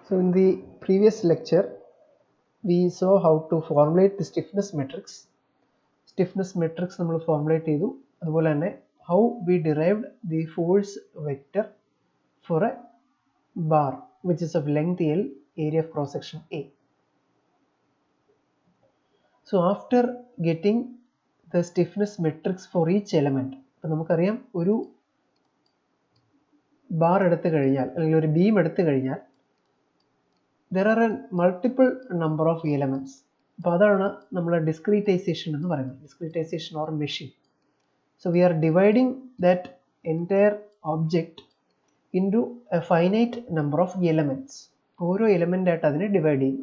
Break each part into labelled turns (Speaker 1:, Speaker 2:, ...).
Speaker 1: So in the previous lecture we saw how to formulate the stiffness matrix. Stiffness matrix നമ്മൾ formulate ചെയ്തു. അതുപോലെ തന്നെ how we derived the force vector for a bar which is of length L, area of cross section A. So after getting the stiffness matrix for each element, അപ്പോൾ നമുക്കറിയാം ഒരു bar എടുത്തു കഴിഞ്ഞാൽ അല്ലെങ്കിൽ ഒരു ബീം എടുത്തു കഴിഞ്ഞാൽ there are a multiple number of elements. അപ്പോൾ അതാണ് നമ്മൾ discretization എന്ന് പറയുന്നത്, discretization or meshing. So we are dividing that entire object into a finite number of elements. ഓരോ എലമെന്റ് ആയിട്ട് അതിനെ ഡിവൈഡ് ചെയ്യും.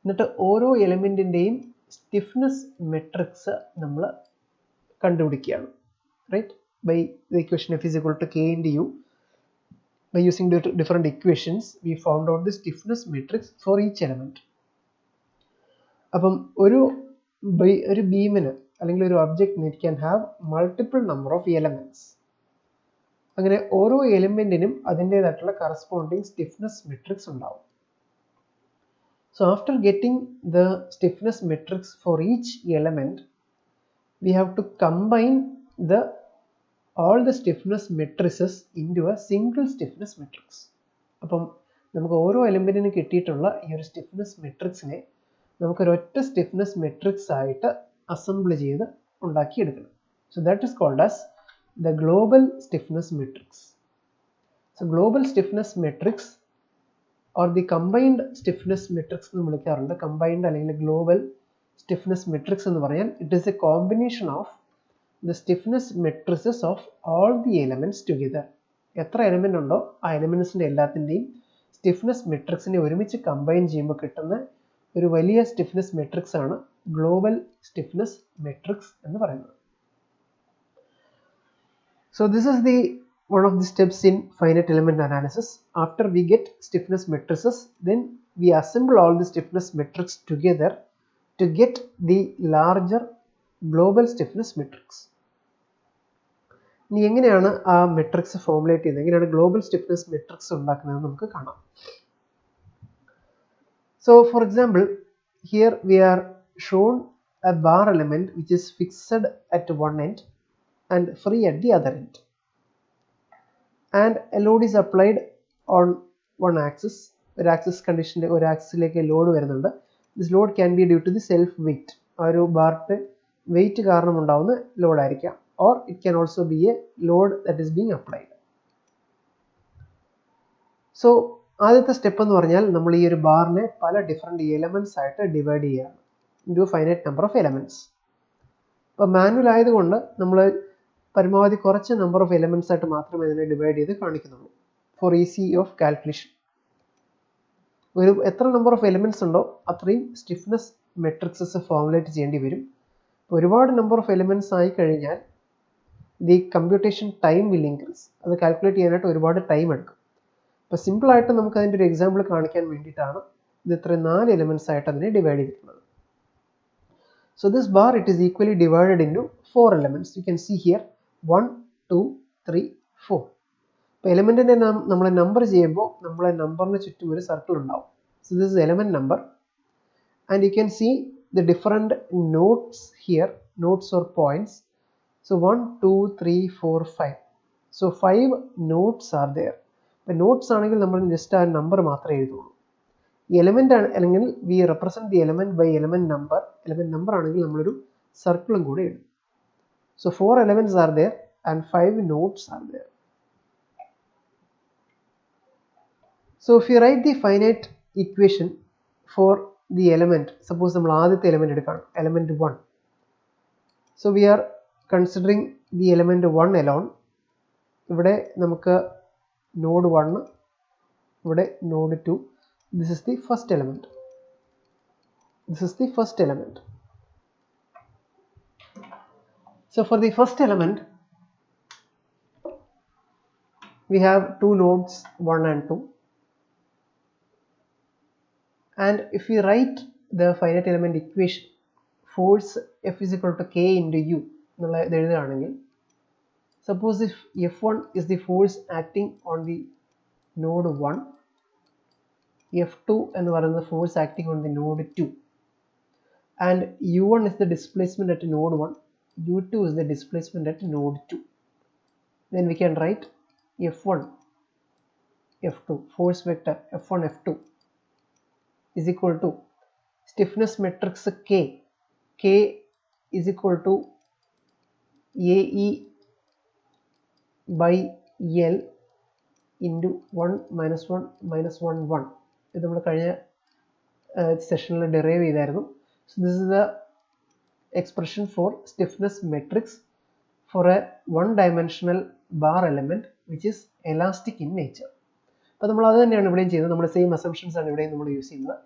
Speaker 1: എന്നിട്ട് ഓരോ എലമെന്റിന്റെയും സ്റ്റിഫ്നെസ് മെട്രിക്സ് നമ്മൾ കണ്ടുപിടിക്കുകയാണ്, right? By the equation F is equal to K into U. By using different equations, we found out the stiffness matrix for each element. അപ്പം ഒരു ബീമിന് അല്ലെങ്കിൽ ഒരു ഒബ്ജക്റ്റിന് it can have multiple number of elements. അങ്ങനെ ഓരോ എലിമെന്റിനും അതിൻ്റെതായിട്ടുള്ള corresponding stiffness matrix ഉണ്ടാവും. So after getting the stiffness matrix for each element, we have to combine all the stiffness matrices into a single stiffness matrix. അപ്പം നമുക്ക് ഓരോ എലിമെന്റിന് കിട്ടിയിട്ടുള്ള ഈ ഒരു സ്റ്റിഫ്നെസ് മെട്രിക്സിനെ നമുക്ക് ഒരൊറ്റ സ്റ്റിഫ്നെസ് മെട്രിക്സ് ആയിട്ട് അസംബിൾ ചെയ്ത് ഉണ്ടാക്കിയെടുക്കണം. So that is called as the global stiffness matrix. So global stiffness matrix or the combined stiffness matrix എന്ന് വിളിക്കാറുണ്ട്. കമ്പൈൻഡ് അല്ലെങ്കിൽ ഗ്ലോബൽ സ്റ്റിഫ്നെസ് മെട്രിക്സ് എന്ന് പറയാൻ it is a combination of the stiffness matrices of all the elements together. എത്ര element ഉണ്ടോ ആ എലമെന്റ്സിന്റെ എല്ലാത്തിന്റെയും stiffness മെട്രിക്സിനെ ഒരുമിച്ച് കമ്പൈൻ ചെയ്യുമ്പോൾ കിട്ടുന്ന ഒരു വലിയ സ്റ്റിഫ്നെസ് മെട്രിക്സ് ആണ് ഗ്ലോബൽ സ്റ്റിഫ്നെസ് മെട്രിക്സ് എന്ന് പറയുന്നത്. So this is one of the steps in finite element analysis. After we get stiffness matrices, then we assemble all the stiffness matrix together to get the larger global stiffness matrix. ഇനി എങ്ങനെയാണ് ആ matrix formulate ചെയ്യുന്നത്, എങ്ങനെയാണ് global stiffness matrix ഉണ്ടാക്കുന്നത് നമുക്ക് കാണാം. So for example, here we are shown a bar element which is fixed at one end and free at the other end, and a load is applied on one axis. ഒരു axis കണ്ടീഷൻ്റെ ഒരു ആക്സിസിലേക്ക് load വരുന്നുണ്ട്. This load can be due to the self weight, ആ ഒരു ബാറിൻ്റെ weight കാരണം ഉണ്ടാവുന്ന ലോഡായിരിക്കാം, or it can also be a load that is being applied. So ആദ്യത്തെ സ്റ്റെപ്പ് എന്ന് പറഞ്ഞാൽ നമ്മൾ ഈ ഒരു ബാറിനെ പല ഡിഫറെൻറ്റ് എലമെന്റ്സ് ആയിട്ട് ഡിവൈഡ് ചെയ്യുകയാണ് into finite number of elements. അപ്പോൾ മാനുവൽ ആയതുകൊണ്ട് നമ്മൾ പരമാവധി കുറച്ച് നമ്പർ ഓഫ് എലമെന്റ്സ് ആയിട്ട് മാത്രമേ ഇതിനെ ഡിവൈഡ് ചെയ്ത് കാണിക്കുന്നുള്ളൂ ഫോർ ഈസി ഓഫ് കാൽക്കുലേഷൻ. ഒരു എത്ര നമ്പർ ഓഫ് എലമെന്റ്സ് ഉണ്ടോ അത്രയും സ്റ്റിഫ്നെസ് മെട്രിക്സസ് ഫോർമുലേറ്റ് ചെയ്യേണ്ടി വരും. ഒരുപാട് നമ്പർ ഓഫ് എലമെന്റ്സ് ആയി കഴിഞ്ഞാൽ the computation time will increase. അത് കാൽക്കുലേറ്റ് ചെയ്യാനായിട്ട് ഒരുപാട് ടൈം എടുക്കും. അപ്പോൾ സിമ്പിളായിട്ട് നമുക്ക് അതിൻ്റെ ഒരു എക്സാമ്പിൾ കാണിക്കാൻ വേണ്ടിയിട്ടാണ് ഇത് ഇത്രയും 4 എലമെന്റ്സ് ആയിട്ട് അതിനെ ഡിവൈഡ് ചെയ്തിട്ടുള്ളത്. So this bar, it is equally divided into 4 elements. You can see here 1, 2, 3, 4. അപ്പോൾ എലമെന്റിനെ നമ്മൾ നമ്പർ ചെയ്യുമ്പോൾ നമ്മളെ നമ്പറിന് ചുറ്റും ഒരു സർക്കിൾ ഉണ്ടാവും. So this is element number, and you can see the different nodes here, nodes or points. So 1, 2, 3, 4, 5. So 5 nodes are there. ഇപ്പോൾ notes ആണെങ്കിൽ നമ്മൾ ജസ്റ്റ് ആ നമ്പർ മാത്രമേ എഴുതുള്ളൂ. ഈ എലമെന്റ് അല്ലെങ്കിൽ we represent the element by element number ആണെങ്കിൽ നമ്മളൊരു സർക്കിളും കൂടെ എഴുതും. So 4 elements are there and 5 nodes are there. So if you write the finite equation for the element, suppose നമ്മൾ ആദ്യത്തെ എലമെന്റ് എടുക്കുകയാണ്, element 1. So we are considering the element 1 alone. ഇവിടെ നമുക്ക് node 1, ഇവിടെ node 2. This is the first element. So for the first element, we have 2 nodes, 1 and 2. And if we write the finite element equation, force F is equal to K into U എന്നുള്ളത് എഴുതുകയാണെങ്കിൽ, suppose if F1 is the force acting on the node 1 F2 എന്ന് പറയുന്നത് force acting on the node 2, and U1 is the displacement at node 1, U2 is the displacement at node 2. Then we can write F1 F2, force vector F1 F2 is equal to stiffness matrix K is equal to AE by L into 1 minus 1 minus 1 1. ഇത് നമ്മൾ കഴിഞ്ഞ സെഷനിൽ derive ചെയ്തായിരുന്നു. So this is the expression for stiffness matrix for a one-dimensional bar element which is elastic in nature. അപ്പോൾ നമ്മൾ അത് തന്നെയാണ് ഇവിടെയും ചെയ്യുന്നത്. നമ്മുടെ സെയിം അസംഷൻസ് ആണ് ഇവിടെയും നമ്മൾ യൂസ് ചെയ്യുന്നത്.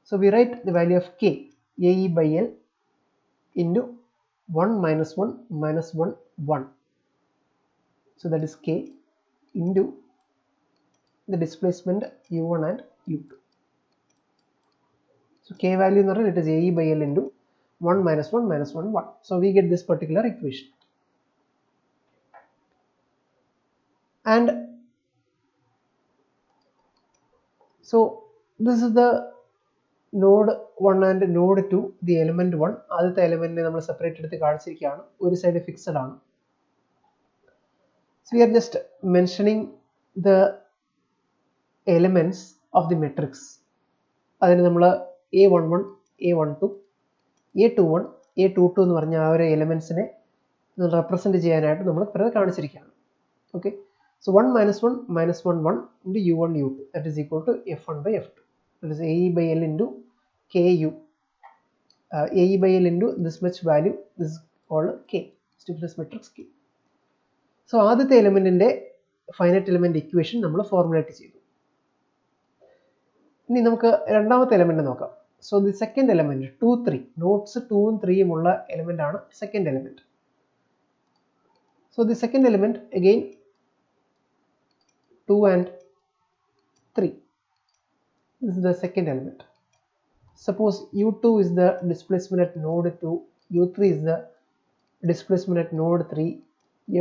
Speaker 1: So we write the value of K, AE by L into 1 minus 1 minus 1 1. So that is K into the displacement U1 and U2. So K value in it is AE by L into 1 minus 1 minus 1 1. So we get this particular equation. And so this is the node 1 and node 2, the element 1. ആദ്യത്തെ എലമെന്റിനെ നമ്മൾ separate എടുത്ത് കാണിച്ചിരിക്കുകയാണ്. ഒരു side fixed ആണ്. So we are just mentioning the elements of the matrix. അതിന് നമ്മൾ A11, A12, A21, A22 എന്ന് പറഞ്ഞ ആ ഒരു എലമെന്റ്സിനെ റെപ്രസെന്റ് ചെയ്യാനായിട്ട് നമ്മൾ കാണിച്ചിരിക്കുകയാണ്. Okay. So 1 minus 1 minus 1 1 into U1 U2, that is equal to F1 by F2. That is AE by L into KU. AE by L into this much value, this is called K, stiffness matrix K. So ആദ്യത്തെ എലമെന്റിന്റെ finite element equation നമ്മൾ formulate ചെയ്തു. ഇനി നമുക്ക് രണ്ടാമത്തെ element നോക്കാം. So the second element 2 3, nodes 2 ഉം 3 ഉം ഉള്ള എലമെന്റ് ആണ് second element. So the second element again 2 and 3. This is the second element. Suppose U2 is the displacement at node 2, U3 is the displacement at node 3,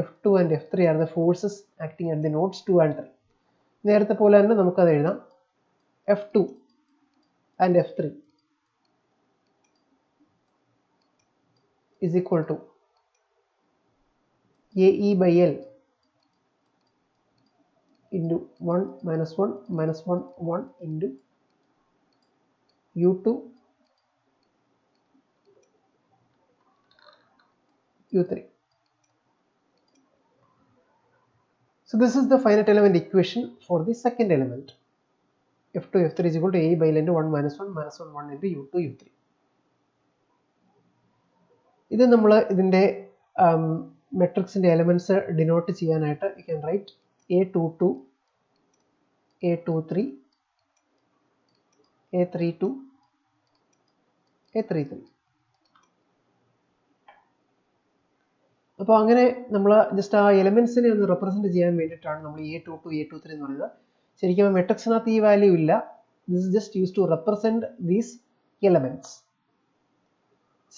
Speaker 1: F2 and F3 are the forces acting at the nodes 2 and 3. നേരത്തെ പോലെ തന്നെ നമുക്ക് അത് എഴുതാം. F2 and F3 is equal to AE by L into 1 minus 1 minus 1 1 into U2 U3. So this is the finite element equation for the second element. F2 F3 is equal to AE by L into 1 minus 1 minus 1 1 into U2 U3. ഇത് നമ്മൾ ഇതിന്റെ മെട്രിക്സിന്റെ elements denote ചെയ്യാനായിട്ട് you can write A22, A23, A32, A33. അപ്പോൾ അങ്ങനെ നമ്മൾ just ആ എലമെന്റ്സിനെ ഒന്ന് റെപ്രസെന്റ് ചെയ്യാൻ വേണ്ടിയിട്ടാണ് നമ്മൾ A22, A23 എന്ന് പറയുന്നത്. ശരിക്കും മെട്രിക്സിനകത്ത് ഈ വാല്യൂ ഇല്ല. This is just used to represent these elements.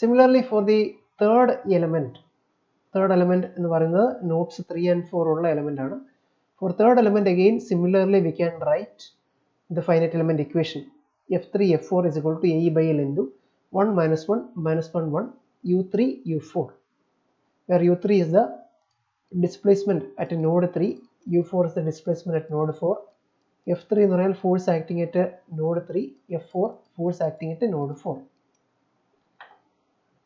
Speaker 1: Similarly for the third element എന്ന് പറയുന്നത് nodes 3 and 4 ഉള്ള എലമെന്റ് ആണ്. For third element again similarly we can write the finite element equation F3 F4 is equal to AE by L into 1 minus 1 minus 1 1 U3 U4, where U3 is the displacement at node 3, U4 is the displacement at node 4, F3 എന്ന് പറഞ്ഞാൽ force acting at node 3, F4 force acting at node 4.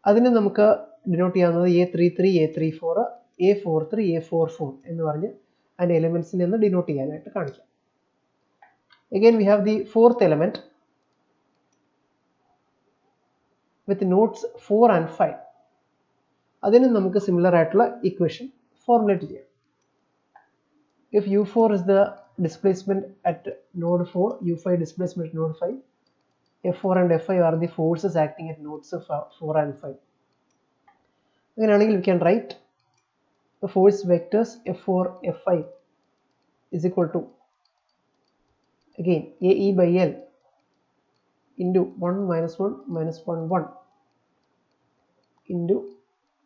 Speaker 1: അതിനെ നമുക്ക് denote ചെയ്യാവുന്നത് A33, A34, A43, A44 എന്ന് പറഞ്ഞ് അതിന്റെ എലിമെന്റ്സിനെ ഒന്ന് denote ചെയ്യാനായിട്ട് കാണിക്കാം. Again we have the fourth element with nodes 4 and 5. അതിന് നമുക്ക് സിമിലർ ആയിട്ടുള്ള ഇക്വേഷൻ ഫോർമുലേറ്റ് ചെയ്യാം. If U4 is the displacement at node 4, U5 displacement at node 5, F4 and F5 are the forces acting at nodes 4 and 5. അങ്ങനെയാണെങ്കിൽ we can write the force vectors F4 F5 is equal to again AE by L into 1 minus 1 minus 1 1 into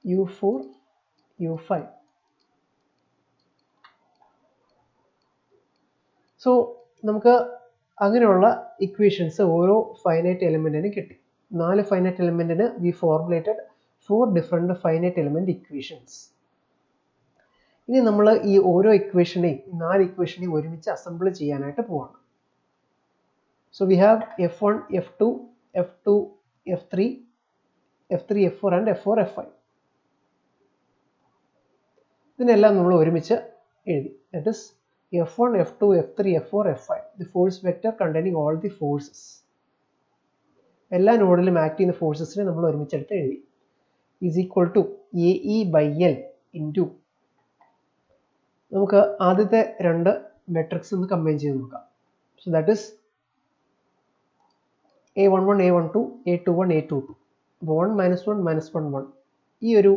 Speaker 1: U4 U5. So നമുക്ക് അങ്ങനെയുള്ള equations ഓരോ finite എലിമെൻറ്റിന് കിട്ടി. 4 finite എലിമെൻറ്റിന് we formulated 4 different finite element equations. ഇനി നമ്മൾ ഈ ഓരോ ഇക്വേഷനെയും 4 ഇക്വേഷനെയും ഒരുമിച്ച് അസംബിൾ ചെയ്യാനായിട്ട് പോവാണ്. So we have F1, F2, F2, F3, F3, F4 and F4, F5. ഇതിനെല്ലാം നമ്മൾ ഒരുമിച്ച് എഴുതി. That is F1, F2, F3, F4, F5. The force vector containing all the forces. എല്ലാ നോഡിലും ആക്ട് ചെയ്യുന്ന ഫോഴ്സസിനെ നമ്മൾ ഒരുമിച്ചെടുത്ത് എഴുതി. Is equal to AE by L into, നമുക്ക് ആദ്യത്തെ രണ്ട് മെട്രിക്സ് ഒന്ന് കമ്പൈൻ ചെയ്ത് നോക്കാം. So that is A11, A12, A21, A22. അപ്പോൾ 1 - 1 - 1 1. ഈ ഒരു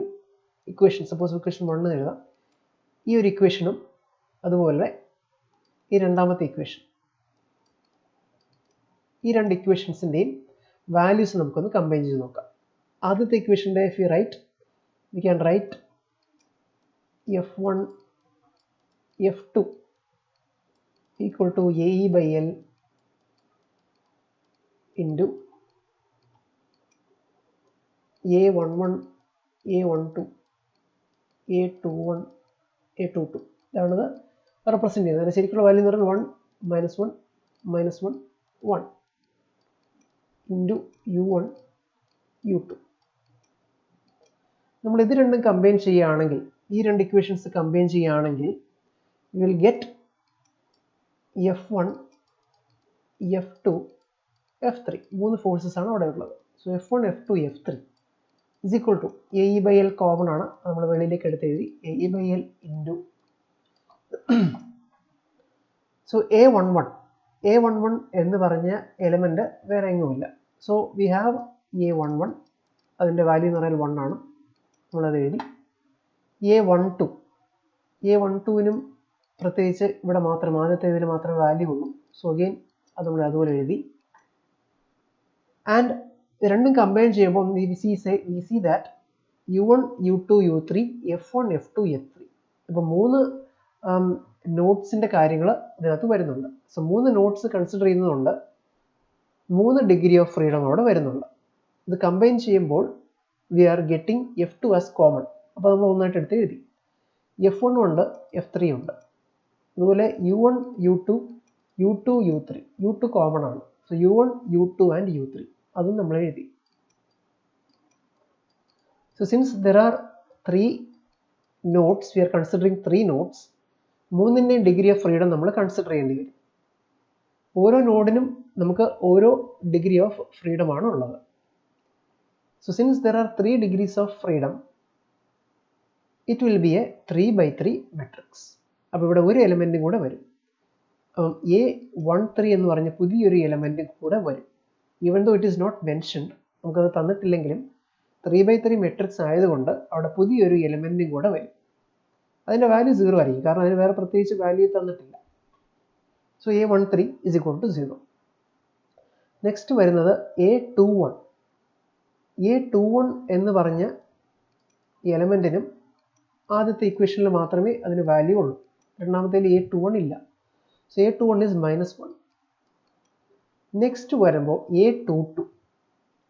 Speaker 1: ഇക്വേഷൻ, സപ്പോസ് ഇക്വേഷൻ 1 എന്ന് എഴുതാം. ഈ ഒരു ഇക്വേഷനും അതുപോലെ ഈ രണ്ടാമത്തെ ഇക്വേഷൻ, ഈ രണ്ട് ഇക്വേഷൻസിൻ്റെയും വാല്യൂസ് നമുക്കൊന്ന് കമ്പൈൻ ചെയ്ത് നോക്കാം. ആദ്യത്തെ ഇക്വേഷൻ്റെ if you write, we can write F1, F2 equal to AE by L into A11, A12, A21, A22. ഇതാണത് റെപ്രസെൻറ്റ് ചെയ്യുന്നത്. അതിന് ശരിക്കുള്ള വാല്യൂ എന്ന് പറയുന്നത് 1 - 1 - 1 1 ഇൻറ്റു U1, U2. നമ്മൾ ഇത് രണ്ടും കമ്പൈൻ ചെയ്യുകയാണെങ്കിൽ, ഈ രണ്ട് ഇക്വേഷൻസ് കമ്പൈൻ ചെയ്യുകയാണെങ്കിൽ you will get F1, F2, F3. 3 forces ആണ് അവിടെ ഉള്ളത്. So F1, F2, F3 is equal to AE by L common ആണ്, നമ്മൾ വെളിയിലേക്ക് എടുത്ത് എഴുതി. AE by L into, so A11 എന്ന് പറഞ്ഞ എലമെന്റ് വേറെ എങ്ങുമില്ല. സോ വി ഹാവ് A11, അതിൻ്റെ വാല്യൂ എന്ന് പറഞ്ഞാൽ 1 ആണ്, നമ്മളത് എഴുതി. A12നും പ്രത്യേകിച്ച് ഇവിടെ മാത്രം ആദ്യത്തെ ഇതിൽ മാത്രമേ വാല്യൂ ഉള്ളൂ. സോ അഗെയിൻ അത് നമ്മൾ അതുപോലെ എഴുതി. ആൻഡ് രണ്ടും കമ്പൈൻ ചെയ്യുമ്പോൾ V C that U1, U2, U3, F1, F2, F3. ഇപ്പോൾ 3 നോട്ട്സിൻ്റെ കാര്യങ്ങൾ ഇതിനകത്ത് വരുന്നുണ്ട്. സോ 3 നോട്ട്സ് കൺസിഡർ ചെയ്യുന്നതുകൊണ്ട് 3 ഡിഗ്രി ഓഫ് ഫ്രീഡം അവിടെ വരുന്നുണ്ട്. ഇത് കമ്പൈൻ ചെയ്യുമ്പോൾ we are getting F2 as common. അപ്പോൾ നമ്മൾ ഒന്നായിട്ട് എടുത്ത് എഴുതി. F1 ഉണ്ട്, F3 ഉണ്ട്. അതുപോലെ U1, U2, U2, U3. U2 common ആണ്. So U1, U2 and U3 അതും നമ്മൾ എഴുതി. So since there are 3 nodes, we are considering 3 nodes, 3ൻ്റെയും ഡിഗ്രി ഓഫ് ഫ്രീഡം നമ്മൾ കൺസിഡർ ചെയ്യേണ്ടി വരും. ഓരോ നോഡിനും നമുക്ക് ഓരോ ഡിഗ്രി ഓഫ് ഫ്രീഡം ആണ് ഉള്ളത്. So since there are 3 degrees of freedom, it will B A 3/3 matrix. അപ്പോൾ ഇവിടെ ഒരു എലമെൻറ്റും കൂടെ വരും. A13 എന്ന് പറഞ്ഞ പുതിയൊരു എലമെൻറ്റും കൂടെ വരും. Even though it is not mentioned, നമുക്കത് തന്നിട്ടില്ലെങ്കിലും 3/3 മെട്രിക്സ് ആയതുകൊണ്ട് അവിടെ പുതിയൊരു എലമെൻറ്റും കൂടെ വരും. അതിൻ്റെ വാല്യൂ 0 ആയിരിക്കും, കാരണം അതിന് വേറെ പ്രത്യേകിച്ച് വാല്യൂ തന്നിട്ടില്ല. So A13 is equal to 0. Next വരുന്നത് A21. A21 എന്ന് പറഞ്ഞ എലമെൻറ്റിനും ആദ്യത്തെ ഇക്വേഷനിൽ മാത്രമേ അതിന് വാല്യൂ ഉള്ളൂ, രണ്ടാമത്തേൽ A21 ഇല്ല. So A21 is -1. നെക്സ്റ്റ് വരുമ്പോൾ A22.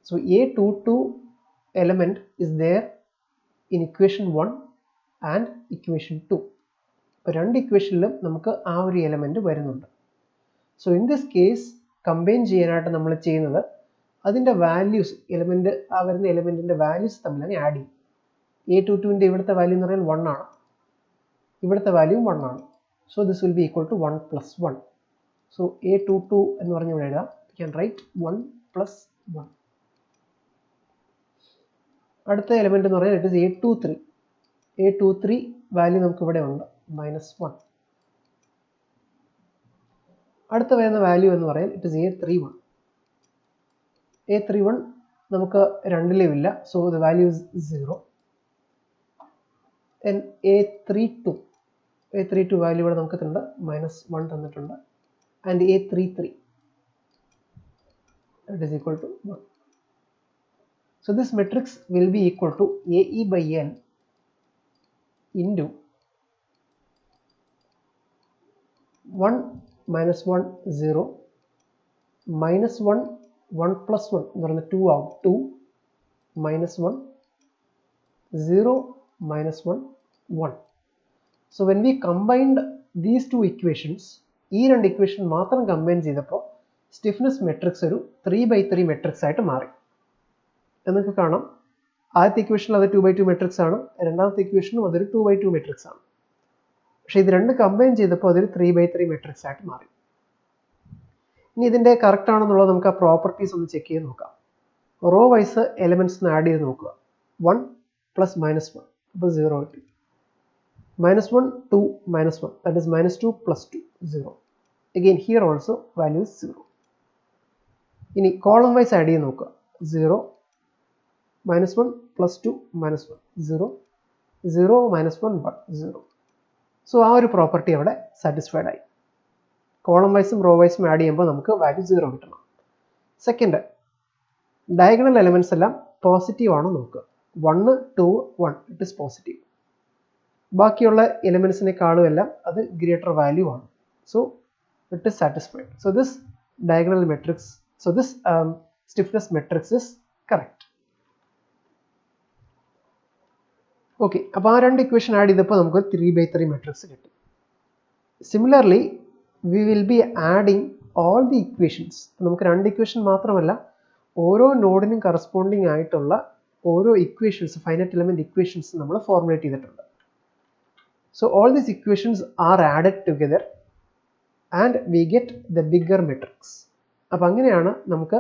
Speaker 1: So A22 element is there in equation 1 and equation 2. അപ്പോൾ രണ്ട് ഇക്വേഷനിലും നമുക്ക് ആ ഒരു എലമെൻറ്റ് വരുന്നുണ്ട്. So in this case combine ചെയ്യാനായിട്ട് നമ്മൾ ചെയ്യുന്നത് അതിൻ്റെ വാല്യൂസ്, എലമെൻറ്റ് ആ വരുന്ന എലമെൻറ്റിൻ്റെ വാല്യൂസ് തമ്മിൽ ആഡ് ചെയ്യും. A22ൻ്റെ ഇവിടുത്തെ വാല്യൂ എന്ന് പറഞ്ഞാൽ 1 ആണ്, ഇവിടുത്തെ വാല്യൂ 1 ആണ്. So this will be equal to 1 + 1. So A22 എന്ന് പറഞ്ഞ് ഇവിടെ എഴുതാം. You can write 1 + 1. അടുത്ത എലമെൻറ്റ് എന്ന് പറഞ്ഞാൽ it is A23. A23 value നമുക്ക് ഇവിടെ ഉണ്ട്, -1. അടുത്ത വരുന്ന വാല്യൂ എന്ന് പറയാൻ ഇറ്റ് ഇസ് A31. A31 നമുക്ക് രണ്ടിലും ഇല്ല, so the value is 0. And A32 value ഇവിടെ നമുക്ക് തന്നിട്ടുണ്ട്, -1 തന്നിട്ടുണ്ട്. And A33 it is equal to 1. So this matrix will be equal to AE by L into 1 - 1 0 minus 1, 1 plus 1 എന്ന് പറയുന്നത് 2 ആവും. 2 minus 1, 0 minus 1, 1. So when we combined these two equations, ഈ രണ്ട് equation മാത്രം കമ്പൈൻ ചെയ്തപ്പോൾ സ്റ്റിഫ്നെസ് മെട്രിക്സ് ഒരു 3/3 matrix ആയിട്ട് മാറി. എന്നൊക്കെ കാണാം. ആദ്യത്തെ ഇക്വേഷനിൽ അത് 2/2 മെട്രിക്സ് ആണ്, രണ്ടാമത്തെ ഇക്വേഷനും അതൊരു 2/2 മെട്രിക്സ് ആണ്. പക്ഷെ ഇത് രണ്ട് കമ്പൈൻ ചെയ്തപ്പോൾ അതൊരു 3/3 മെട്രിക്സ് ആയിട്ട് മാറി. ഇനി ഇതിന്റെ കറക്റ്റ് ആണെന്നുള്ളത് നമുക്ക് ആ പ്രോപ്പർട്ടീസ് ഒന്ന് ചെക്ക് ചെയ്ത് നോക്കാം. റോ വൈസ് എലിമെന്റ്സ് ആഡ് ചെയ്ത് നോക്കുക. 1 പ്ലസ് മൈനസ് 1 അപ്പോൾ 0 കിട്ടി. minus 1, 2, minus 1, that is minus 2 plus 2, 0. Again here also value is 0. ഇനി കോളം വൈസ് ആഡ് ചെയ്ത് നോക്കുക. 0, minus 1 plus 2, minus 1, 0, 0, minus 1, 1, 0. So ആ ഒരു പ്രോപ്പർട്ടി അവിടെ സാറ്റിസ്ഫൈഡ് ആയി. കോളം വൈസും റോ വൈസും ആഡ് ചെയ്യുമ്പോൾ നമുക്ക് വാല്യൂ 0 കിട്ടണം. സെക്കൻഡ്, ഡയഗണൽ എലമെന്റ്സ് എല്ലാം പോസിറ്റീവ് ആണോ നോക്കുക. 1, 2, 1, ഇറ്റ് ഇസ് പോസിറ്റീവ്. ബാക്കിയുള്ള എലിമെന്റ്സിനെക്കാളും എല്ലാം അത് ഗ്രേറ്റർ വാല്യൂ ആണ്. So it is satisfied. So this diagonal matrix, so this stiffness matrix is correct. Okay, അപ്പോൾ ആ രണ്ട് ഇക്വേഷൻ ആഡ് ചെയ്തപ്പോൾ നമുക്ക് 3/3 മെട്രിക്സ് കിട്ടി. Similarly we will be adding all the equations. നമുക്ക് രണ്ട് ഇക്വേഷൻ മാത്രമല്ല, ഓരോ നോഡിനും കറസ്പോണ്ടിങ് ആയിട്ടുള്ള ഓരോ ഇക്വേഷൻസ്, ഫൈനൈറ്റ് എലമെന്റ് ഇക്വേഷൻസ് നമ്മൾ ഫോർമുലേറ്റ് ചെയ്തിട്ടുണ്ട്. So all these equations are added together and we get the bigger matrix. അപ്പോൾ അങ്ങനെയാണ് നമുക്ക്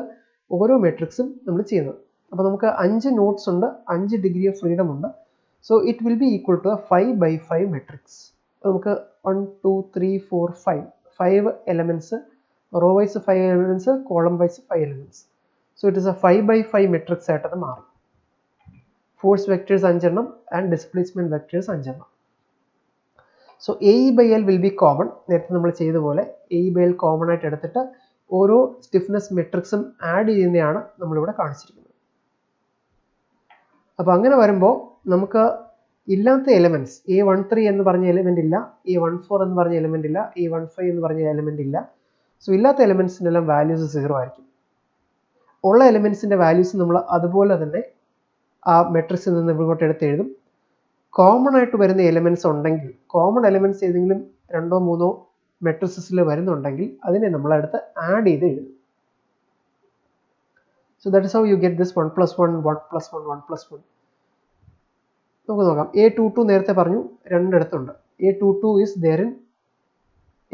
Speaker 1: ഓരോ മെട്രിക്സും നമ്മൾ ചെയ്യുന്നത്. അപ്പോൾ നമുക്ക് 5 നോഡ്സ് ഉണ്ട്, 5 ഡിഗ്രി ഓഫ് ഫ്രീഡം ഉണ്ട്. So it will be equal to 5/5 matrix. നമുക്ക് 1, 2, 3, 4, 5 elements, row wise 5 elements, column wise 5 elements. So it is a 5/5 matrix ആയിട്ട് അത് മാറി. ഫോഴ്സ് വെക്ടേഴ്സ് 5 എണ്ണം ആൻഡ് ഡിസ്പ്ലേസ്മെന്റ് വെക്ടേഴ്സ് 5 എണ്ണം. So AE/L will be common. നേരത്തെ നമ്മൾ ചെയ്ത പോലെ AE/L കോമൺ ആയിട്ട് എടുത്തിട്ട് ഓരോ സ്റ്റിഫ്നെസ് മെട്രിക്സും ആഡ് ചെയ്യുന്നതാണ് നമ്മളിവിടെ കാണിച്ചിരിക്കുന്നത്. അപ്പോൾ അങ്ങനെ വരുമ്പോൾ നമുക്ക് ഇല്ലാത്ത എലമെന്റ്സ്, A13 എന്ന് പറഞ്ഞ എലമെന്റ് ഇല്ല, A14 എന്ന് പറഞ്ഞ എലമെന്റ് ഇല്ല, A15 എന്ന് പറഞ്ഞ എലമെന്റ് ഇല്ല. സോ ഇല്ലാത്ത എലമെന്റ്സിനെല്ലാം വാല്യൂസ് 0 ആയിരിക്കും. ഉള്ള എലമെന്റ്സിന്റെ വാല്യൂസ് നമ്മൾ അതുപോലെ തന്നെ ആ മെട്രിക്സിൽ നിന്ന് ഇങ്ങോട്ട് എടുത്ത് എഴുതും. കോമൺ ആയിട്ട് വരുന്ന എലമെന്റ്സ് ഉണ്ടെങ്കിൽ, കോമൺ എലമെന്റ്സ് ഏതെങ്കിലും 2 or 3 മെട്രിക്സിൽ വരുന്നുണ്ടെങ്കിൽ അതിനെ നമ്മൾ അടുത്ത് ആഡ് ചെയ്ത് എഴുതും. So that is how you get this 1 + 1, 1 + 1, 1 + 1. നമുക്ക് നോക്കാം. A22 നേരത്തെ പറഞ്ഞു രണ്ടിടത്തുണ്ട്. A22 is there in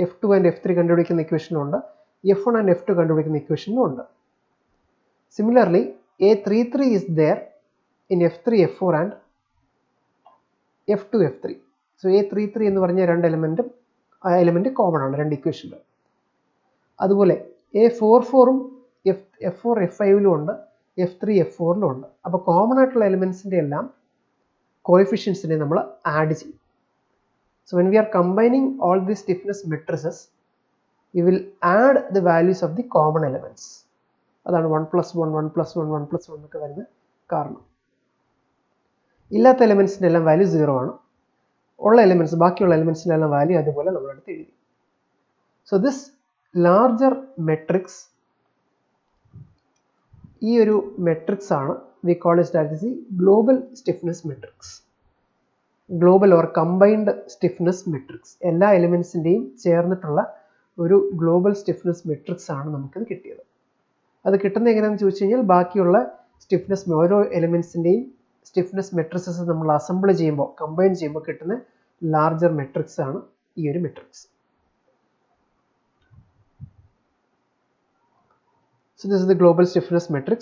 Speaker 1: F2 and F3 കണ്ടുപിടിക്കുന്ന ഇക്വേഷനും ഉണ്ട്, F1 ആൻഡ് F2 കണ്ടുപിടിക്കുന്ന ഇക്വേഷനും ഉണ്ട്. Similarly A33 is there in F3, F4 and F2, F3. So A33 എന്ന് പറഞ്ഞ രണ്ട് എലമെന്റും ആ എലമെന്റ് കോമൺ ആണ് രണ്ട് ഇക്വേഷനിൽ. അതുപോലെ A44ഉം F4, F5ലും ഉണ്ട്, F3, F4ലും ഉണ്ട്. അപ്പോൾ കോമൺ ആയിട്ടുള്ള എലമെന്റ്സിന്റെ എല്ലാം കോഎഫിഷ്യൻസിനെ നമ്മൾ ആഡ് ചെയ്യും. So when we are combining all the stiffness matrices we will add the values of the common elements. അതാണ് 1 + 1, 1 + 1, 1 + 1 എന്നൊക്കെ വരുന്ന കാരണം. ഇല്ലാത്ത എലമെന്റ്സിന്റെ എല്ലാം വാല്യൂ 0 ആണ്. ഉള്ള എലമെന്റ്സ്, ബാക്കിയുള്ള എലമെന്റ്സിന്റെ എല്ലാം വാല്യൂ അതുപോലെ നമ്മൾ എടുത്ത് എഴുതി. സോ ദിസ് ലാർജർ മെട്രിക്സ്, ഈ ഒരു മെട്രിക്സ് ആണ് we call it as the global stiffness matrix. Global or combined stiffness matrix. എല്ലാ എലമെന്റ്സിന്റെയും ചേർന്നിട്ടുള്ള ഒരു ഗ്ലോബൽ സ്റ്റിഫ്നെസ് മെട്രിക്സ് ആണ് നമുക്കിത് കിട്ടിയത്. അത് കിട്ടുന്നത് എങ്ങനെയാണെന്ന് ചോദിച്ചു കഴിഞ്ഞാൽ, ബാക്കിയുള്ള സ്റ്റിഫ്നെസ്, ഓരോ എലമെന്റ്സിന്റെയും സ്റ്റിഫ്നെസ് മെട്രിക്സസ് നമ്മൾ അസംബിൾ ചെയ്യുമ്പോൾ, കമ്പൈൻ ചെയ്യുമ്പോൾ കിട്ടുന്ന ലാർജർ മെട്രിക്സ് ആണ് ഈ ഒരു matrix. So this is the global stiffness matrix,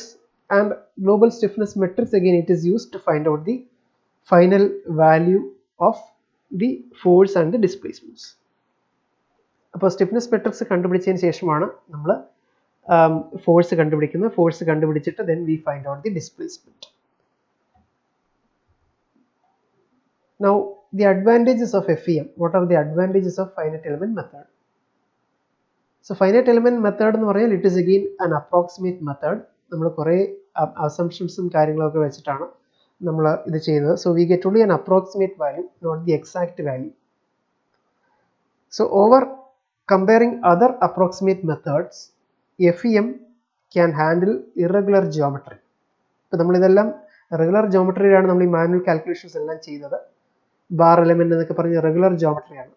Speaker 1: and global stiffness matrix again it is used to find out the final value of the force and the displacements. അപ്പോൾ stiffness matrix കണ്ടുപിടിച്ചതിന് ശേഷമാണ് നമ്മൾ force കണ്ടുപിടിക്കുന്നത്. Force കണ്ടുപിടിച്ചിട്ട് then we find out the displacement. Now the advantages of FEM. What are the advantages of finite element method? So finite element method എന്ന് പറഞ്ഞാൽ it is again an approximate method. നമ്മൾ കുറേ assumptionsഉം കാര്യങ്ങളൊക്കെ വെച്ചിട്ടാണ് നമ്മൾ ഇത് ചെയ്യുന്നത്. So we get only an approximate value, not the exact value. So over comparing other approximate methods, FEM can handle irregular geometry. ഇപ്പോൾ നമ്മളിതെല്ലാം റെഗുലർ ജോമെട്രിയിലാണ് നമ്മൾ ഈ മാനുവൽ കാൽക്കുലേഷൻസ് എല്ലാം ചെയ്യുന്നത്. ബാർ എലമെന്റ് എന്നൊക്കെ പറഞ്ഞ് റെഗുലർ ജോമെട്രിയാണ്.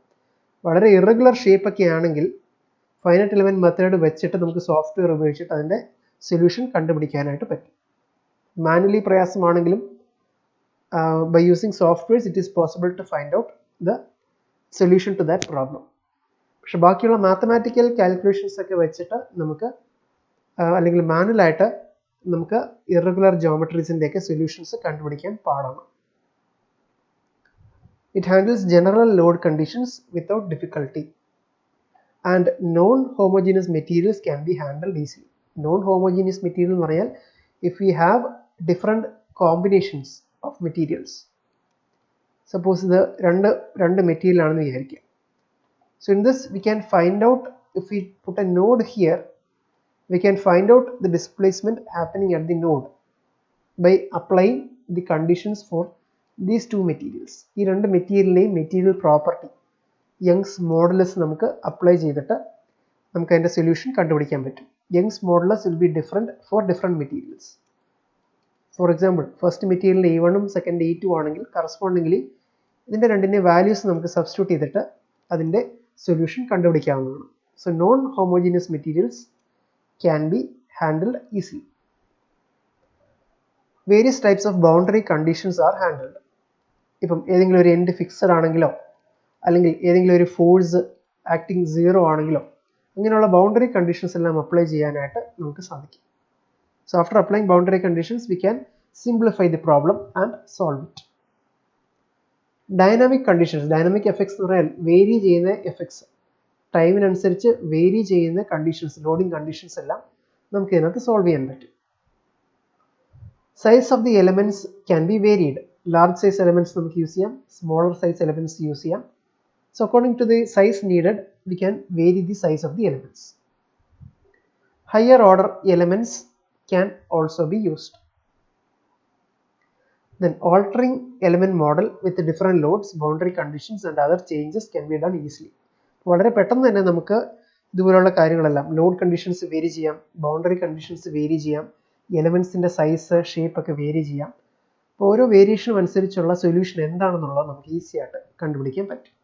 Speaker 1: വളരെ ഇറഗുലർ ഷേപ്പ് ഒക്കെ ആണെങ്കിൽ ഫൈനൈറ്റ് എലമെന്റ് മെത്തേഡ് വെച്ചിട്ട് നമുക്ക് സോഫ്റ്റ്വെയർ ഉപയോഗിച്ചിട്ട് അതിൻ്റെ സൊല്യൂഷൻ കണ്ടുപിടിക്കാനായിട്ട് പറ്റും. മാനുവലി പ്രയാസമാണെങ്കിലും by using softwares it is possible to find out the solution to that problem. പക്ഷെ ബാക്കിയുള്ള മാത്തമാറ്റിക്കൽ കാൽക്കുലേഷൻസ് ഒക്കെ വെച്ചിട്ട് നമുക്ക് അല്ലെങ്കിൽ മാനുവലായിട്ട് നമുക്ക് ഇറഗുലർ ജോമെട്രീസിൻ്റെ ഒക്കെ സൊല്യൂഷൻസ് കണ്ടുപിടിക്കാൻ പാടാണ്. It handles general load conditions without difficulty and non-homogeneous materials can be handled easily. Non-homogeneous material എന്ന് പറഞ്ഞാൽ if we have different combinations of materials. Suppose ഇത് രണ്ട് മെറ്റീരിയൽ ആണെന്ന് വിചാരിക്കുക. So in this we can find out, if we put a node here, we can find out the displacement happening at the node by applying the conditions for these two materials. ഈ രണ്ട് മെറ്റീരിയലിനെയും material property Young's modulus നമുക്ക് apply ചെയ്തിട്ട് നമുക്ക് അതിൻ്റെ solution കണ്ടുപിടിക്കാൻ പറ്റും. Young's modulus will be different for different materials. For example first മെറ്റീരിയലിന് E1 സെക്കൻഡ് E2 ആണെങ്കിൽ കറസ്പോണ്ടിംഗ്ലി ഇതിൻ്റെ രണ്ടിൻ്റെ വാല്യൂസ് നമുക്ക് സബ്സ്റ്റിറ്റ്യൂട്ട് ചെയ്തിട്ട് അതിൻ്റെ സൊല്യൂഷൻ കണ്ടുപിടിക്കാവുന്നതാണ്. So non homogeneous materials can be handled easily. Various types of boundary conditions are handled. ഇപ്പം ഏതെങ്കിലും ഒരു എൻഡ് ഫിക്സഡ് ആണെങ്കിലോ അല്ലെങ്കിൽ ഏതെങ്കിലും ഒരു ഫോഴ്സ് ആക്ടിങ് 0 ആണെങ്കിലോ അങ്ങനെയുള്ള ബൗണ്ടറി കണ്ടീഷൻസ് എല്ലാം അപ്ലൈ ചെയ്യാനായിട്ട് നമുക്ക് സാധിക്കും. So after applying boundary conditions we can simplify the problem and solve it. Dynamic conditions, dynamic effects എന്ന് പറഞ്ഞാൽ വേരി ചെയ്യുന്ന എഫക്ട്സ്, ടൈമിനനുസരിച്ച് വേരി ചെയ്യുന്ന കണ്ടീഷൻസ്, ലോഡിംഗ് കണ്ടീഷൻസ് എല്ലാം നമുക്ക് ഇതിനകത്ത് സോൾവ് ചെയ്യാൻ പറ്റും. Size of the elements can be varied. Large size elements നമുക്ക് യൂസ് ചെയ്യാം, സ്മോളർ സൈസ് എലമെന്റ്സ് യൂസ് ചെയ്യാം. So according to the size needed we can vary the size of the elements. Higher order elements can also be used. Then altering element model with different loads, boundary conditions and other changes can be done easily. വളരെ പെട്ടെന്ന് തന്നെ നമുക്ക് ഇതുപോലുള്ള കാര്യങ്ങളെല്ലാം load conditions vary ചെയ്യാം, boundary conditions vary ചെയ്യാം, എലമെന്റ്സിൻ്റെ size shape ഒക്കെ vary ചെയ്യാം. അപ്പോൾ ഓരോ വേരിയേഷനും അനുസരിച്ചുള്ള സൊല്യൂഷൻ എന്താണെന്നുള്ളത് നമുക്ക് ഈസി ആയിട്ട് കണ്ടുപിടിക്കാൻ പറ്റും.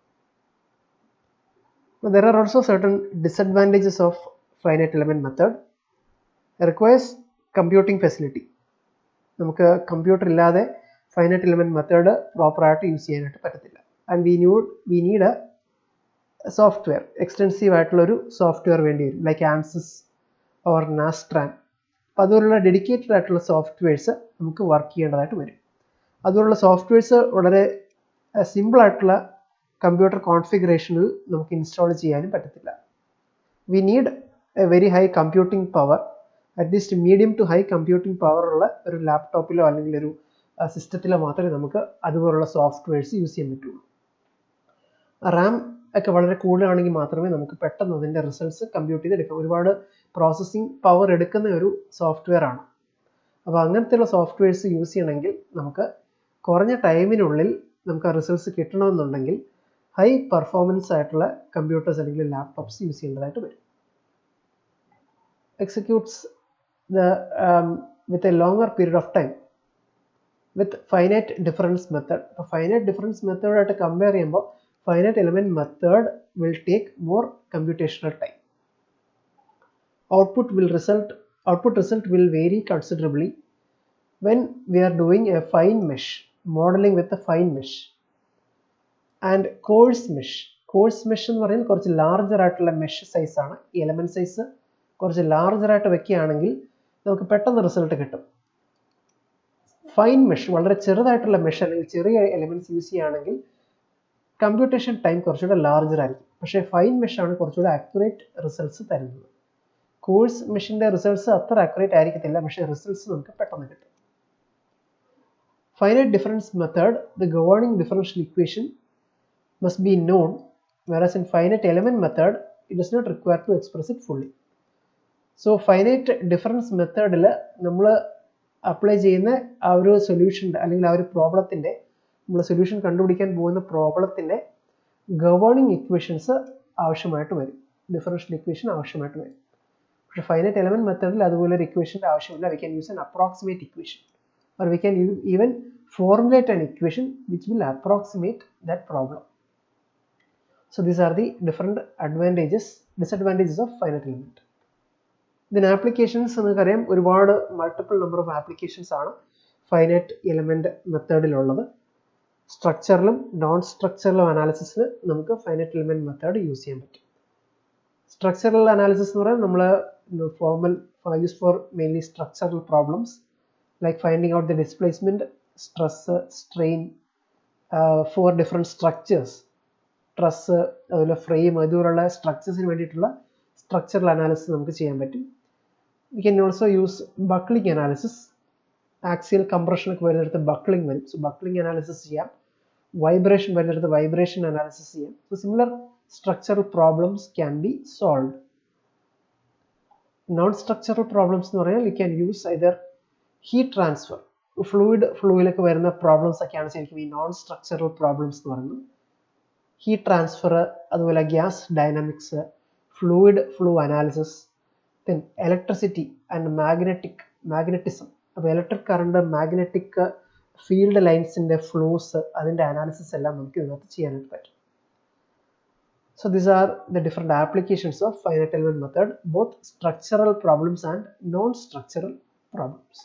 Speaker 1: There are also certain disadvantages of finite element method. It requires computing facility. നമുക്ക് കമ്പ്യൂട്ടർ ഇല്ലാതെ ഫൈനൈറ്റ് എലമെന്റ് മെത്തേഡ് പ്രോപ്പറായിട്ട് യൂസ് ചെയ്യാനായിട്ട് പറ്റത്തില്ല. And we need A software, extensive ആയിട്ടുള്ളൊരു സോഫ്റ്റ്വെയർ വേണ്ടി വരും, ലൈക്ക് ആൻസിസ് ഓർ നാസ്ട്രാൻ. അപ്പോൾ അതുപോലുള്ള ഡെഡിക്കേറ്റഡ് ആയിട്ടുള്ള സോഫ്റ്റ്വെയർസ് നമുക്ക് വർക്ക് ചെയ്യേണ്ടതായിട്ട് വരും. അതുപോലുള്ള സോഫ്റ്റ്വെയർസ് വളരെ സിമ്പിളായിട്ടുള്ള കമ്പ്യൂട്ടർ കോൺഫിഗറേഷനിൽ നമുക്ക് ഇൻസ്റ്റാൾ ചെയ്യാനും പറ്റത്തില്ല. We need a very high computing power, at least medium to high computing power ഉള്ള ഒരു ലാപ്ടോപ്പിലോ അല്ലെങ്കിൽ ഒരു സിസ്റ്റത്തിലോ മാത്രമേ നമുക്ക് അതുപോലുള്ള സോഫ്റ്റ്വെയർസ് യൂസ് ചെയ്യാൻ പറ്റുള്ളൂ. റാം ഒക്കെ വളരെ കൂടുതലാണെങ്കിൽ മാത്രമേ നമുക്ക് പെട്ടെന്ന് അതിൻ്റെ റിസൾട്ട്സ് കമ്പ്യൂട്ട് ചെയ്തെടുക്കാം. ഒരുപാട് പ്രോസസ്സിംഗ് പവർ എടുക്കുന്ന ഒരു സോഫ്റ്റ്വെയർ ആണ്. അപ്പോൾ അങ്ങനത്തെയുള്ള സോഫ്റ്റ്വെയർസ് യൂസ് ചെയ്യണമെങ്കിൽ നമുക്ക് കുറഞ്ഞ ടൈമിനുള്ളിൽ നമുക്ക് ആ റിസൾട്ട്സ് കിട്ടണമെന്നുണ്ടെങ്കിൽ ഹൈ പെർഫോമൻസ് ആയിട്ടുള്ള കമ്പ്യൂട്ടേഴ്സ് അല്ലെങ്കിൽ ലാപ്ടോപ്സ് യൂസ് ചെയ്യേണ്ടതായിട്ട് വരും. Executes with a longer period of time with finite difference method. അപ്പോൾ ഫൈനൈറ്റ് ഡിഫറൻസ് മെത്തേഡായിട്ട് കമ്പയർ ചെയ്യുമ്പോൾ finite element method will take more computational time. Output result will vary considerably when we are doing a fine mesh, modeling with a fine mesh. And coarse mesh എന്ന് പറയുന്നത് കുറച്ച് larger ആയിട്ടുള്ള mesh size ആണ്. ഈ element size കുറച്ച് larger ആയിട്ട് വെക്കുകയാണെങ്കിൽ നമുക്ക് പെട്ടെന്ന് റിസൾട്ട് കിട്ടും. ഫൈൻ മെഷ്, വളരെ ചെറുതായിട്ടുള്ള മെഷ് അല്ലെങ്കിൽ ചെറിയ എലമെന്റ്സ് യൂസ് ചെയ്യുകയാണെങ്കിൽ കമ്പ്യൂട്ടേഷൻ ടൈം കുറച്ചുകൂടെ ലാർജർ ആയിരിക്കും. പക്ഷേ ഫൈൻ മെഷ് ആണ് കുറച്ചുകൂടെ ആക്യുറേറ്റ് റിസൾട്ട്സ് തരുന്നത്. കോഴ്സ് മെഷിൻ്റെ റിസൾട്ട്സ് അത്ര ആക്യുറേറ്റ് ആയിരിക്കത്തില്ല, പക്ഷേ റിസൾട്ട്സ് നമുക്ക് പെട്ടെന്ന് കിട്ടും. Finite difference method, the governing differential equation must be known, whereas in finite element method it does not require to express it fully. So finite difference methodil നമ്മൾ apply ചെയ്യുന്ന ആ ഒരു സൊല്യൂഷൻ്റെ അല്ലെങ്കിൽ ആ ഒരു പ്രോബ്ലത്തിൻ്റെ നമ്മൾ സൊല്യൂഷൻ കണ്ടുപിടിക്കാൻ പോകുന്ന പ്രോബ്ലത്തിൻ്റെ ഗവേണിംഗ് ഇക്വേഷൻസ് ആവശ്യമായിട്ട് വരും, ഡിഫറൻഷ്യൽ ഇക്വേഷൻ ആവശ്യമായിട്ട് വരും. ഫൈനൈറ്റ് എലമെന്റ് മെത്തേഡിൽ അതുപോലെ ഒരു ഇക്വേഷൻ്റെ ആവശ്യമില്ല. We can use an approximate equation or we can even formulate an equation which will approximate that problem. So these are the different disadvantages of finite element. Then applications നമുക്കറിയാം ഒരുപാട് multiple number of applications ആണ് finite element മെത്തേഡിലുള്ളത്. സ്ട്രക്ചറിലും non സ്ട്രക്ചറലും അനാലിസിസിന് നമുക്ക് finite element method use ചെയ്യാൻ പറ്റും. Structural analysis എന്ന് പറയുന്നത് നമ്മൾ formal use for mainly structural problems like finding out the displacement, stress, strain for different structures, truss, frame, അതുപോലുള്ള സ്ട്രക്ചേഴ്സിന് വേണ്ടിയിട്ടുള്ള structural analysis നമുക്ക് ചെയ്യാൻ പറ്റും. We can also use buckling analysis. Axial compression ഒക്കെ വരുന്നിടത്ത് ബക്ലിംഗ് വരും. സോ ബക്ലിംഗ് അനാലിസിസ് ചെയ്യാം. Vibration വരുന്നിടത്ത് വൈബ്രേഷൻ അനാലിസിസ് ചെയ്യാം. So similar structural problems can be solved. Non structural problems എന്ന് പറഞ്ഞാൽ we can use either heat transfer, ഫ്ലൂയിലൊക്കെ വരുന്ന problems ഒക്കെയാണ് ശരിക്കും ഈ നോൺ സ്ട്രക്ചറൽ പ്രോബ്ലംസ് എന്ന് പറയുന്നത്. ഹീറ്റ് ട്രാൻസ്ഫർ, അതുപോലെ gas dynamics, flow analysis, then electricity and magnetism. അപ്പോൾ ഇലക്ട്രിക് കറണ്ട്, മാഗ്നറ്റിക് ഫീൽഡ് ലൈൻസിൻ്റെ ഫ്ലോസ്, അതിൻ്റെ അനാലിസിസ് എല്ലാം നമുക്ക് ഇതിനകത്ത് ചെയ്യാനായിട്ട് പറ്റും. So these are the different applications of finite element method, both structural problems and non-structural problems.